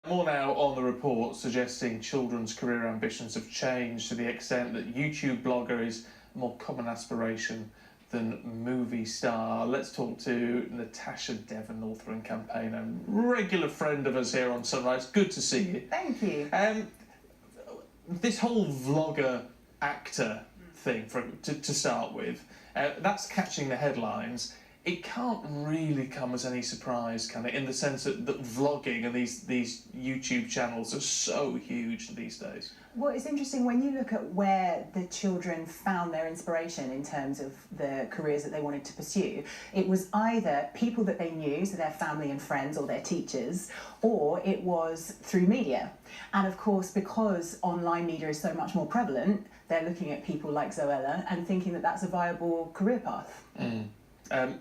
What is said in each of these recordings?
More now on the report suggesting children's career ambitions have changed to the extent that YouTube blogger is a more common aspiration than movie star. Let's talk to Natasha Devon, author and campaigner, regular friend of us here on Sunrise. Good to see you. Thank you. This whole vlogger actor thing, to start with, that's catching the headlines. It can't really come as any surprise, can it, in the sense that vlogging and these YouTube channels are so huge these days? Well, it's interesting when you look at where the children found their inspiration in terms of the careers that they wanted to pursue. It was either people that they knew, so their family and friends or their teachers, or it was through media. And of course, because online media is so much more prevalent, they're looking at people like Zoella and thinking that that's a viable career path.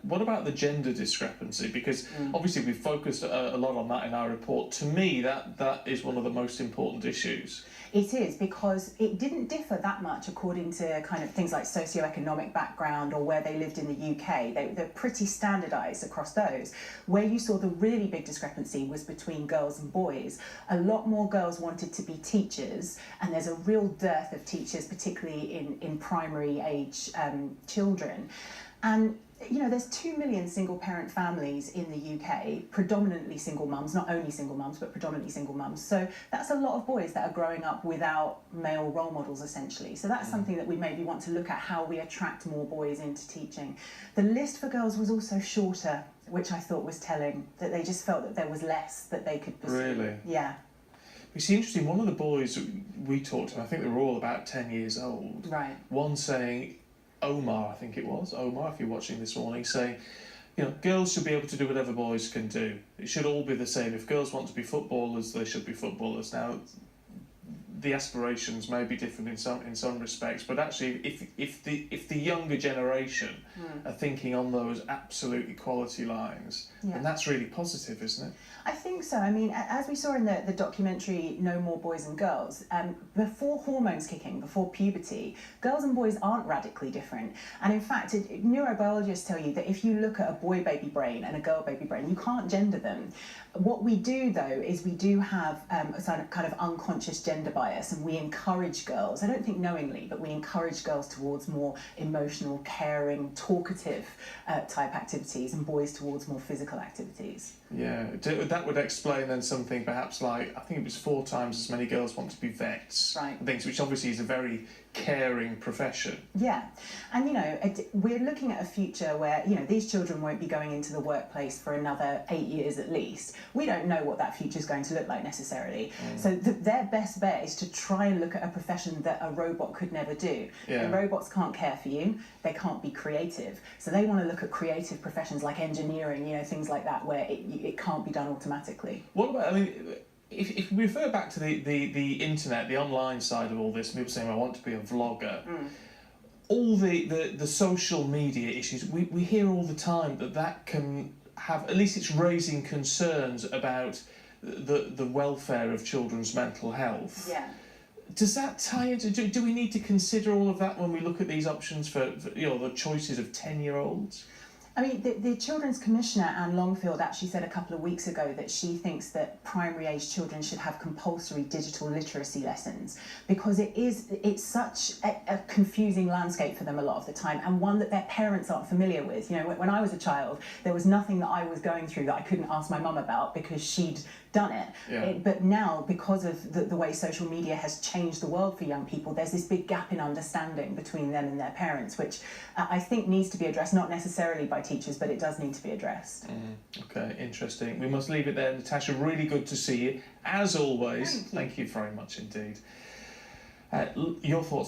What about the gender discrepancy? Because obviously we've focused a lot on that in our report. To me, that is one of the most important issues. It is, because it didn't differ that much according to kind of things like socioeconomic background or where they lived in the UK. They're pretty standardised across those. Where you saw the really big discrepancy was between girls and boys. A lot more girls wanted to be teachers, and there's a real dearth of teachers, particularly in primary age children. And you know, there's 2 million single parent families in the UK, predominantly single mums, not only single mums, but predominantly single mums. So that's a lot of boys that are growing up without male role models, essentially. So that's something that we maybe want to look at, how we attract more boys into teaching. The list for girls was also shorter, which I thought was telling, that they just felt that there was less that they could pursue. Really? Yeah. It's interesting, one of the boys we talked to, I think they were all about 10 years old. Right. One saying, Omar, I think it was, Omar, if you're watching this morning, saying, you know, girls should be able to do whatever boys can do. It should all be the same. If girls want to be footballers, they should be footballers. Now, the aspirations may be different in some respects, but actually, if the younger generation are thinking on those absolute equality lines, then that's really positive, isn't it? I think so. I mean, as we saw in the documentary No More Boys and Girls, before hormones kick in, before puberty, girls and boys aren't radically different. And in fact, neurobiologists tell you that if you look at a boy baby brain and a girl baby brain, you can't gender them. What we do, though, is we do have a kind of unconscious gender bias, and we encourage girls, I don't think knowingly, but we encourage girls towards more emotional, caring, talkative type activities, and boys towards more physical activities. Yeah, that would explain then something perhaps like, I think it was 4 times as many girls want to be vets, right, and things, which obviously is a very caring profession. Yeah, and you know, we're looking at a future where, you know, these children won't be going into the workplace for another 8 years at least. We don't know what that future is going to look like necessarily. So their best bet is to try and look at a profession that a robot could never do. And robots can't care for you, they can't be creative. So they want to look at creative professions like engineering, you know, things like that, where it can't be done automatically. What about, I mean, if we refer back to the internet, the online side of all this, people saying, I want to be a vlogger, all the social media issues, we hear all the time that can have, at least it's raising concerns about the welfare of children's mental health. Yeah. Does that tie into, do we need to consider all of that when we look at these options for you know, the choices of 10-year-olds? I mean, the Children's Commissioner, Anne Longfield, actually said a couple of weeks ago that she thinks that primary age children should have compulsory digital literacy lessons, because it's such a confusing landscape for them a lot of the time, and one that their parents aren't familiar with. You know, when I was a child, there was nothing that I was going through that I couldn't ask my mum about because she'd done it. But now, because of the way social media has changed the world for young people, there's this big gap in understanding between them and their parents, which I think needs to be addressed, not necessarily by teachers, but it does need to be addressed. Okay, interesting. We must leave it there. Natasha, really good to see you, as always. Thank you very much indeed. Your thoughts?